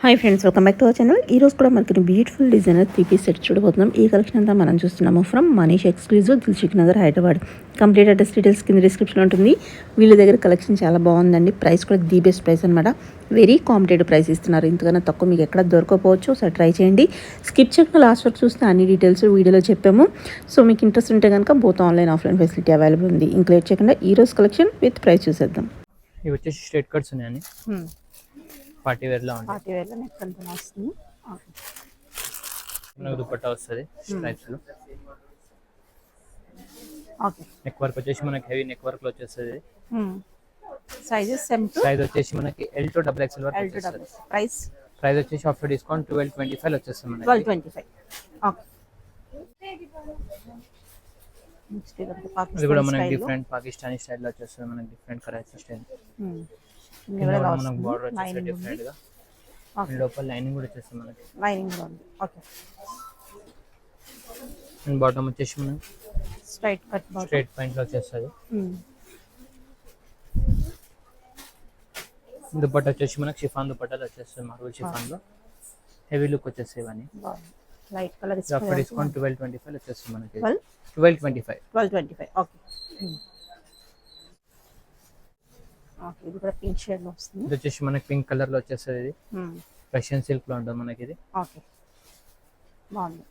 Hi friends, welcome back to our channel. ఈ రోజు కూడా మనకి బ్యూటిఫుల్ డిజైనర్ 3 పీస్ సెట్ చూడబోతున్నాం. ఈ కలెక్షన్ అంతా మనం చూస్తున్నాము from Manish exclusive, Dilsukh Nagar, Hyderabad. Complete address details కింద డిస్క్రిప్షన్లో ఉంటుంది. వీళ్ళ దగ్గర కలెక్షన్ చాలా బాగుందండి. ప్రైస్ కూడా ది బెస్ట్ ప్రైస్ అనమాట. వెరీ కాంపిటేటివ్ ప్రైస్ ఇస్తున్నారు. ఇంతకన్నా తక్కువ మీకు ఎక్కడ దొరకపోవచ్చు. ఒకసారి ట్రై చేయండి. స్కిప్ చేయకుండా లాస్ట్ వరకు చూస్తే అన్ని డీటెయిల్స్ వీడియోలో చెప్పాము. సో మీకు ఇంట్రెస్ట్ ఉంటే కనుక both online offline facility available ఉంది. ఇంకా లేట్ చేయకుండా ఈ రోజు కలెక్షన్ విత్ ప్రైస్ చూసేద్దాం. ఇవి వచ్చేసి స్ట్రైట్ కట్స్ ఉన్నాయని పార్టీ వేర్ లో ఉంటాయి. పార్టీ వేర్ లో నెక్ అంతా వస్తుంది. మనకు దుపట్టా వస్తుంది స్ట్రైప్స్ లో. ఓకే, నెక్ వర్క్ వచ్చేసి మనకి హెవీ నెక్ వర్క్ లో వచ్చేస్తుంది. సైజెస్ సైజ్ వచ్చేసి మనకి L to XXL వరకు వచ్చేస్తుంది. ప్రైస్ వచ్చేసి ఆఫ్టర్ డిస్కౌంట్ 1225 వచ్చేస్తుంది మనకి. 1225. ఓకే, ఇది కూడా మనకి డిఫరెంట్ పాకిస్తానీ స్టైల్ లో వచ్చేస్తుంది. మనకి డిఫరెంట్ కరాచీ స్టైల్. మనకి బార్డర్ వచ్చేసి డిఫరెంట్ గా, లోపల లైనింగ్ కూడా వచ్చేస్తుంది మనకి. లైనింగ్ కూడా ఉంది. ఓకే, అండ్ బాటమ్ వచ్చేసి మనకి straight cut bottom, straight point లో వచ్చేస్తుంది. దుపట్టా వచ్చేసి మనకి షిఫాన్ దుపట్టాలు వచ్చేస్తుంది. మార్బుల్ షిఫాన్ లో హెవీ లుక్ వచ్చేస్తాయి ఇవన్నీ. లైట్ కలర్ ఆఫ్టర్ డిస్కౌంట్ 1225 వచ్చేస్తుంది మనకి. 1225. ఓకే. ఓకే, ఇది కూడా పింక్ షేడ్ లో వస్తుంది. ఇది వచ్చేసి మనకి పింక్ కలర్ లో వచ్చేస్తుంది. ఇది రష్యన్ సిల్క్ లో ఉంటుంది మనకి. ఇది ఓకే, బాగుంది.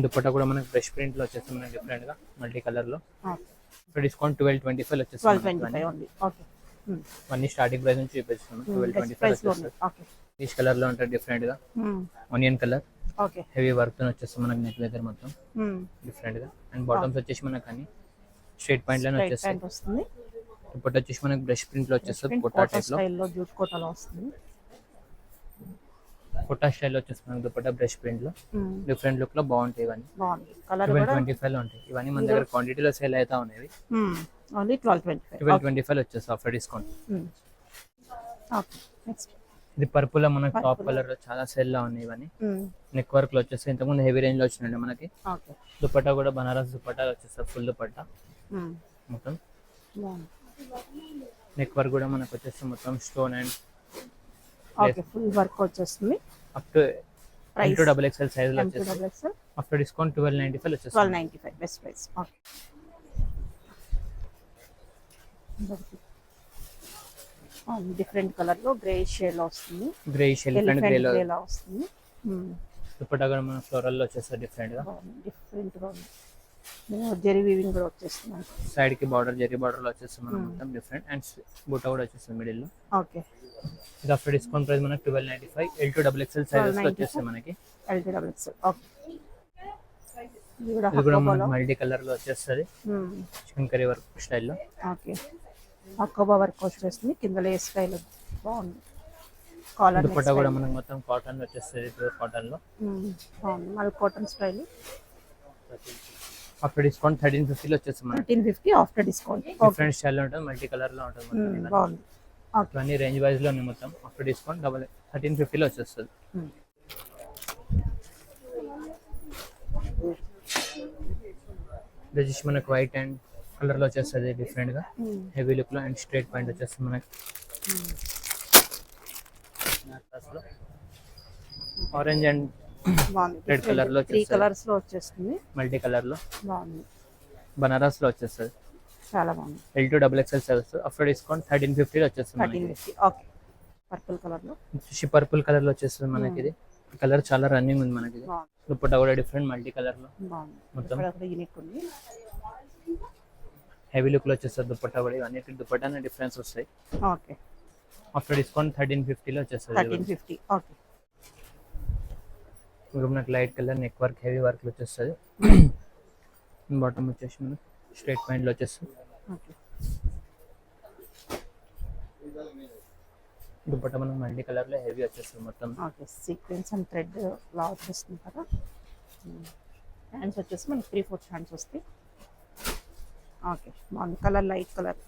దుపట్టా కూడా మనకి బ్రష్ ప్రింట్ లో వచ్చేస్తుంది మనకి డిఫరెంట్ గా మల్టీ కలర్ లో. ఓకే, డిస్కౌంట్ 1225 వచ్చేస్తుంది. 1225 ఉంది. ఓకే, అన్ని స్టార్టింగ్ ప్రైస్ నుంచి చూపిస్తున్నాం. 1225 వచ్చేస్తుంది. ఓకే, పీచ్ కలర్ లో ఉంటుంది డిఫరెంట్ గా. Onion colour. Okay, heavy work తో వచ్చేస్తుంది మనకి నెక్ దగ్గర మొత్తం డిఫరెంట్ గా. అండ్ బాటమ్స్ వచ్చేసి మనకి అన్ని స్ట్రైట్ పాయింట్ లోనే వచ్చేస్తుంది. దుపట్టా వచ్చేసి మనకి బ్రష్ ప్రింట్ లో వచ్చేస్తుంది. కోటా టైప్ లో, జూట్ కోటాలో వస్తుంది. కోటా స్టైల్ లో వచ్చేస్తుంది మనకి దుపట్టా బ్రష్ ప్రింట్ లో. డిఫరెంట్ లుక్ లో బాగుంటాయి ఇవన్నీ. బాగుంది. కలర్ 1225 లో ఉంటాయి ఇవన్నీ. మన దగ్గర క్వాంటిటీలో సేల్ అవుతా ఉన్నాయి. ఓన్లీ 1225. 1225 వచ్చేస్తుంది ఆఫ్టర్ డిస్కౌంట్. ఓకే, నెక్స్ట్ ఇది పర్పుల్ లో మనకి టాప్ కలర్ లో చాలా సేల్ లో ఉన్నాయి ఇవన్నీ. నెక్ వర్క్ లో వచ్చేసి ఇంతకుముందు హెవీ రేంజ్ లో వచ్చినాయి మనకి. ఓకే, దుపట్టా కూడా బనారస్ దుపట్టా వచ్చేస్తుంది. ఫుల్ దుపట్టా మొత్తం. నెక్ వర్క్ కూడా మనకు వచ్చేసి మొత్తం stone and okay, full work వచ్చేస్తుంది. అప్ టు XXL సైజ్ లో వచ్చేస్తుంది. ఆఫ్టర్ డిస్కౌంట్ 1295 వచ్చేస్తుంది. 1295 best price. Okay, different colour లో గ్రే షేడ్ లో వస్తుంది. గ్రే షేడ్ గ్రే లో వస్తుంది. దుపట్టా కూడా మన ఫ్లోరల్ లో వచ్చేస్తుంది డిఫరెంట్ గా. డిఫరెంట్ గా ఉంది. జెరీ వీవింగ్ కూడా వచ్చేస్తుంది. సైడ్ కి బార్డర్ జెరీ బార్డర్ లో వచ్చేస్తుంది మనకి మొత్తం డిఫరెంట్. అండ్ బూటా కూడా వచ్చేస్తుంది మిడిల్ లో. ఓకే, ఇది ఆఫ్టర్ డిస్కౌంట్ ప్రైస్ మనకి 1295. L to XXL సైజెస్ లో వచ్చేస్తుంది మనకి. L to XXL. ఓకే, ఇది కూడా మనకి మల్టీ కలర్ లో వచ్చేస్తుంది. చికెన్ కర్రీ వర్క్ స్టైల్ లో. ఓకే, అకోబా వర్క్ వచ్చేస్తుంది. కింద లేస్ స్టైల్ బాగుంది. కాలర్ దుపట్టా కూడా మనకి మొత్తం కాటన్ వచ్చేస్తుంది. ప్యూర్ కాటన్ లో బాగుంది. మళ్ళీ కాటన్ స్టైల్. ఆఫ్టర్ డిస్కౌంట్ 1350 లో వచ్చేస్తుంది మనకి. 1350 ఆఫ్టర్ డిస్కౌంట్. డిఫరెంట్ స్టైల్ లో ఉంటుంది. మల్టీ కలర్ లో ఉంటుంది. బాగుంది. ఇవన్నీ రేంజ్ వైజ్ లో ఉన్నాయి మొత్తం. ఆఫ్టర్ డిస్కౌంట్ 1350 లో వచ్చేస్తుంది. ఇది వచ్చేసి మనకి వైట్ అండ్ కలర్ లో వచ్చేస్తుంది డిఫరెంట్ గా. హెవీ లుక్ లో అండ్ స్ట్రైట్ పాయింట్ వచ్చేస్తుంది మనకి. ఆరెంజ్ అండ్ రెడ్ కలర్ లో 3 కలర్స్ లో వచ్చేస్తుంది. మల్టీ కలర్ లో బాగుంది. బనారస్ లో వచ్చేస్తుంది. చాలా బాగుంది. L to XXL size. After discount 1350 లో వచ్చేస్తుంది. 1350. ఓకే, పర్పుల్ కలర్ లో. పర్పుల్ కలర్ లో వచ్చేస్తుంది మనకి. ఇది కలర్ చాలా రన్నింగ్ ఉంది మనకి. దుపట్టా కూడా డిఫరెంట్ మల్టీ కలర్ లో మొత్తం యూనిక్ ఉంది. హెవీ లుక్ లో వచ్చేస్తుంది దుపట్టా కూడా. ఇవన్నీ దుపట్టా డిఫరెన్స్ వస్తాయి. ఓకే, ఆఫ్టర్ డిస్కౌంట్ 1350 లో వచ్చేస్తుంది. 1350. ఓకే, ఇప్పుడు మనకి light colour neck work heavy work లో వచ్చేస్తుంది. బాటమ్ వచ్చేసి మనకి స్ట్రైట్ పాయింట్ లో వచ్చేస్తుంది. ఓకే, దుపట్టా మనకి మల్టీ కలర్ లో హెవీ వచ్చేస్తుంది మొత్తం. ఓకే, సీక్వెన్స్ అండ్ థ్రెడ్ లా వచ్చేస్తుంది కదా. హ్యాండ్స్ వచ్చేసి మనకి 3/4 హ్యాండ్స్ వస్తాయి. ఓకే, బాగుంది. Colour light colour.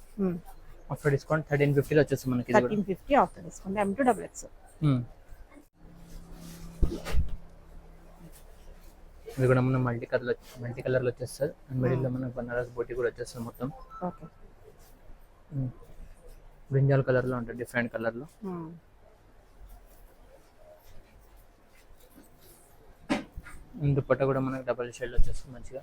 After discount 1350 లో వచ్చేస్తుంది మనకి. 1350 after discount. M to XXL. ఇది కూడా మనం మల్టీ కలర్ లో వచ్చేస్తుంది. అండ్ మిడిల్ లో మనకి బనారస్ బోటి కూడా వచ్చేస్తుంది మొత్తం. ఓకే, బ్రింజాల్ కలర్ లో ఉంటుంది డిఫరెంట్ కలర్ లో. దుపట్టా కూడా మనకి డబల్ షేడ్ వచ్చేస్తుంది మంచిగా.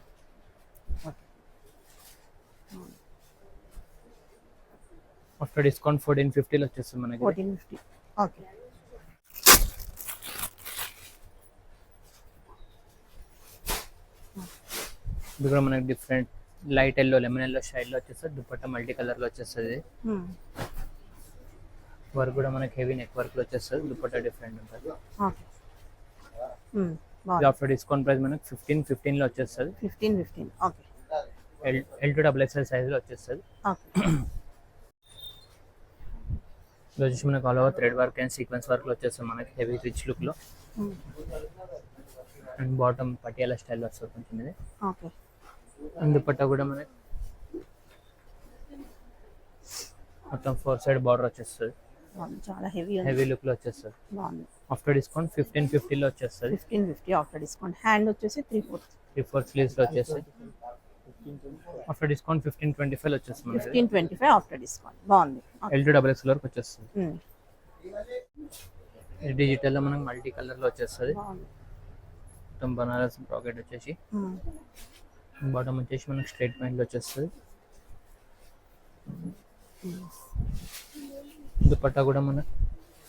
ఆఫ్టర్ డిస్కౌంట్ 1450 వచ్చేస్తుంది మనకి. 1450. ఓకే. ఇది కూడా మనకి different light yellow lemon yellow స్టైల్లో వచ్చేస్తుంది. దుపట్టా మల్టీ కలర్లో వచ్చేస్తుంది. వర్క్ కూడా మనకి హెవీ నెక్ వర్క్ లో వచ్చేస్తుంది. దుపట్టా డిఫరెంట్ ఉంటుంది. ఓకే. ఆఫ్టర్ డిస్కౌంట్ ప్రైస్ మనకి 15 లో వచ్చేస్తుంది. 15. Okay. L to XXL size లో వచ్చేస్తుంది. ఓకే. ఇది వచ్చేసి మనకి all over thread work and sequence work లో వచ్చేస్తుంది మనకి హెవీ రిచ్ లుక్ లో. అండ్ బాటమ్ పటియాలా స్టైల్ వస్తుంది కొంచెం ఇది. ఓకే. అండ్ దుపట్టా కూడా మనకి మొత్తం 4 side బార్డర్ వచ్చేస్తుంది. చాలా హెవీ లుక్ లో వచ్చేస్తుంది. బాగుంది. ఆఫ్టర్ డిస్కౌంట్ 1550 లో వచ్చేస్తుంది. 1550 ఆఫ్టర్ డిస్కౌంట్. హ్యాండ్ వచ్చేసి 3/4 స్లీవ్స్ లో వచ్చేస్తుంది. ఆఫ్టర్ డిస్కౌంట్ 1525 లో వచ్చేస్తుంది. 1525 ఆఫ్టర్ డిస్కౌంట్. బాగుంది. L to XXL వరకు వచ్చేస్తుంది. డిజిటల్ లో మనకి మల్టీ కలర్ లో వచ్చేస్తుంది. మొత్తం బనారస్ బ్రాకెట్ వచ్చేసి బాటమ్ వచ్చేసి మనకి స్ట్రైట్ పాయింట్ లో వచ్చేస్తుంది. దుపట్టా కూడా మనకి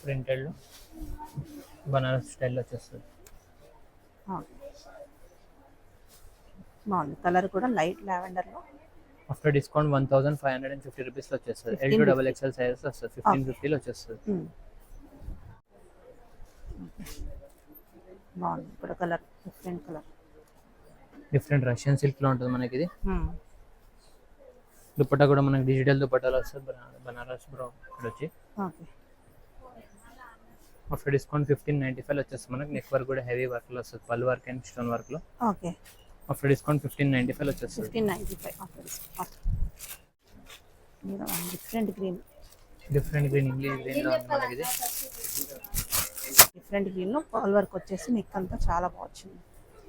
ప్రింటెడ్ లో బనారస్ స్టైల్లో వచ్చేస్తుంది. బాగుంది. కలర్ కూడా లైట్ లావెండర్ లో. ఆఫ్టర్ డిస్కౌంట్ 1550 రూపీస్ లో వచ్చేస్తుంది. L to XXL సైజెస్ వస్తుంది. 1550 లో వచ్చేస్తుంది. బాగుంది. కూడా కలర్ డిఫరెంట్ రష్యన్ సిల్క్ లో ఉంటుంది మనకి ఇది. దుపట్టా కూడా మనకి డిజిటల్ దుపట్టాలో వస్తుంది. బనారస్ బ్రాకెట్ వచ్చి. ఓకే. ఆఫ్టర్ డిస్కౌంట్ 1595 వచ్చేస్తుంది మనకి. నెక్ వర్క్ కూడా హెవీ వర్క్ లో వస్తుంది. పల్ వర్క్ అండ్ స్టోన్ వర్క్ లో. ఓకే. ఆఫ్టర్ డిస్కౌంట్ 1595 వచ్చేస్తుంది. 1595 after discount. Different green English green లో ఉంది మనకి ఇది. డిఫరెంట్ గ్రీన్ లో పల్ వర్క్ వచ్చేసి నెక్ అంతా చాలా బాగుంది.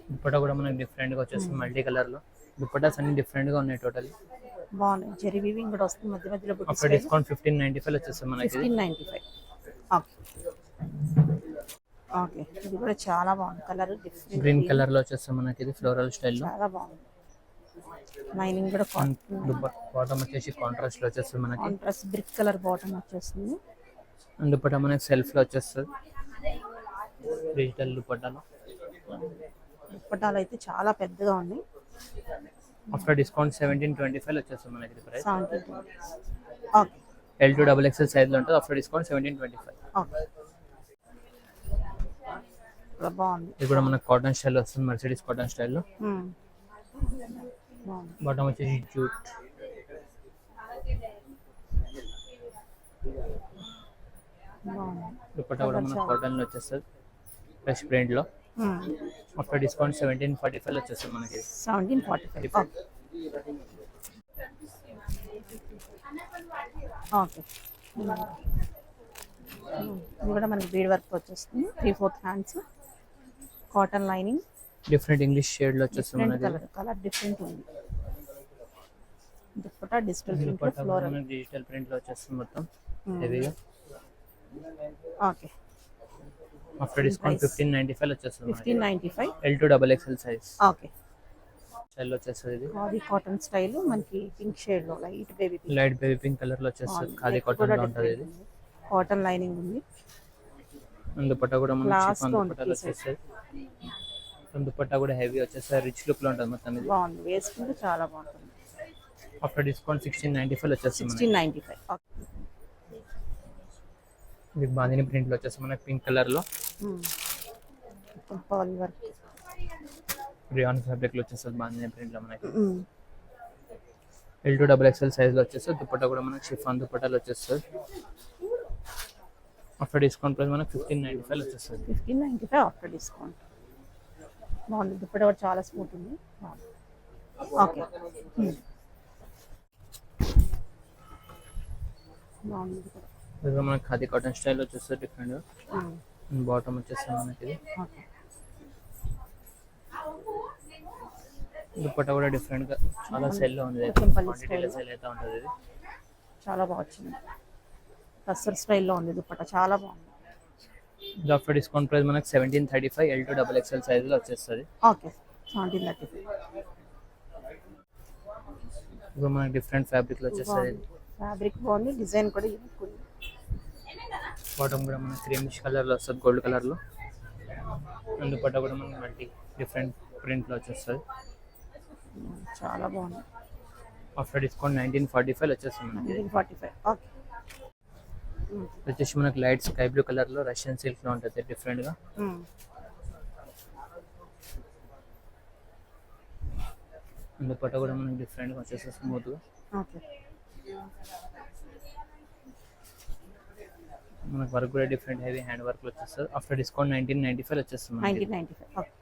దుపట్టా కూడా మనకి డిఫరెంట్ గా వచ్చేస్తుంది మల్టీ కలర్ లో. దుపట్టాస్ అన్ని డిఫరెంట్ గా ఉన్నాయి టోటల్. బాగుంది. జెరీ వీవింగ్ కూడా వస్తుంది మధ్య మధ్యలో. ఆఫ్టర్ డిస్కౌంట్ 1595 వచ్చేస్తుంది మనకి. 1595. ఓకే. ఓకే. ఇది కూడా చాలా బాగుంది. కలర్ డిఫరెంట్ గ్రీన్ కలర్ లో వచ్చేస్తుంది మనకి ఇది ఫ్లోరల్ స్టైల్ లో. చాలా బాగుంది. లైనింగ్ కూడా బాటమ్ వచ్చేసి కాంట్రాస్ట్ లో వచ్చేస్తుంది మనకి. కాంట్రాస్ట్ బ్రిక్ కలర్ బాటమ్ వచ్చేస్తుంది. దుపట్టా మనకి సెల్ఫ్ లో వచ్చేస్తుంది. డిజిటల్ దుపట్టాలో. దుపట్టాలు అయితే చాలా పెద్దగా ఉన్నాయి. ఆఫ్టర్ డిస్కౌంట్ 1725 వచ్చేస్తుంది మనకి price. 1720. Okay. L to XXL size లో ఉంటుంది. After discount 1725. ఓకే. బాగుంది. ఇది కూడా మనకి కాటన్ స్టైల్ వస్తుంది. మర్సిడీస్ కాటన్ స్టైల్లో. బాటమ్ వచ్చేసి జూట్. దుపట్టా కూడా మనకి కాటన్ లో వచ్చేస్తుంది. ఫ్రెష్ ప్రింట్ లో. ఆఫ్టర్ డిస్కౌంట్ 1745 వచ్చేస్తుంది మనకి. 1745. ఓకే. ఇది కూడా మనకి బీడ్ వర్క్ వచ్చేస్తుంది. 3/4 hands. Cotton lining. Different English shade లో వచ్చేస్తుంది మనకి. కలర్ డిఫరెంట్ ఉంది. దుపట్టా డిజిటల్ ప్రింట్ లో ఫ్లోరల్. డిజిటల్ ప్రింట్ లో వచ్చేస్తుంది మొత్తం హెవీగా. ఓకే. ఆఫ్టర్ డిస్కౌంట్ 1595 వచ్చేస్తుంది. 1595. L to XXL size. Okay. Style వచ్చేస్తుంది ఇది. ఖాదీ కాటన్ స్టైల్ మనకి పింక్ షేడ్ లో లైట్ బేబీ పింక్ కలర్ లో వచ్చేస్తుంది. ఖాదీ కాటన్ లో ఉంటుంది ఇది. కాటన్ లైనింగ్ ఉంది. దుపట్టా కూడా మనకి షిఫాన్ దుపట్టాలో వచ్చేస్తుంది. దుపట్టా కూడా హెవీ వచ్చేస్తుంది. రిచ్ లుక్ లో ఉంటుంది మొత్తం ఇది. బాగుంది. వేసుకుంటే చాలా బాగుంటుంది. ఆఫ్టర్ డిస్కౌంట్ 1695 వచ్చేస్తుంది. 1695. ఓకే. ఇది బాందిని ప్రింట్ లో వచ్చేస్తుంది మనకి పింక్ కలర్ లో. Pearl work. రియాన్ ఫ్యాబ్రిక్ లో వచ్చేస్తుంది బాందిని ప్రింట్ లో మనకి. L to XXL సైజ్ లో వచ్చేస్తుంది. దుపట్టా కూడా మనకి షిఫాన్ దుపట్టాలో వచ్చేస్తుంది. ఆఫ్టర్ డిస్కౌంట్ ప్రైస్ మనకి 1595 వచ్చేస్తుంది. 1595 ఆఫ్టర్ డిస్కౌంట్. బాగుంది. దుపట్టా కూడా చాలా స్మూత్ ఉంది. ఓకే. బాగుంది. ఇది మనకి ఖాదీ కాటన్ స్టైల్ వచ్చేస్తుంది డిఫరెంట్ గా. బాటమ్ వచ్చేస్తుంది మనకి ఇది. దుపట్టా కూడా డిఫరెంట్ గా చాలా సెల్ లో ఉంది. క్వాంటిటీలో సెల్ అయితే ఉంటుంది ఇది. చాలా బాగా వచ్చింది. టస్సర్ స్టైల్లో ఉంది దుపట్టా. చాలా బాగుంది. ఇది ఆఫ్టర్ డిస్కౌంట్ ప్రైస్ మనకి 1735 L2 XXL సైజులో వచ్చేస్తుంది. ఓకే 1735. ఇప్పుడు మనకి డిఫరెంట్ ఫ్యాబ్రిక్లో వచ్చేస్తుంది. ఫ్యాబ్రిక్ బాగుంది, డిజైన్ కూడా యూనిక్ ఉంది. బాటమ్ కూడా మనకి క్రీమిష్ కలర్లో వస్తుంది, గోల్డ్ కలర్లో. అందుపట్ట కూడా మనకి మల్టీ డిఫరెంట్ ప్రింట్లో వచ్చేస్తుంది. చాలా బాగుంది. ఆఫ్టర్ డిస్కౌంట్ 1945 వచ్చేస్తుంది మనకి. 1945. ఓకే. వచ్చేసి మనకి లైట్ స్కై బ్లూ కలర్లో రష్యన్ సిల్క్లో ఉంటుంది డిఫరెంట్గా. అందుపట్ట కూడా మనకి డిఫరెంట్గా వచ్చేస్తుంది స్మూత్గా. ఓకే. మనకు వర్క్ కూడా డిఫరెంట్ హెవీ హ్యాండ్ వర్క్ వచ్చేస్తుంది. ఆఫ్టర్ డిస్కౌంట్ 1995 వచ్చేస్తుంది. 1995. ఓకే.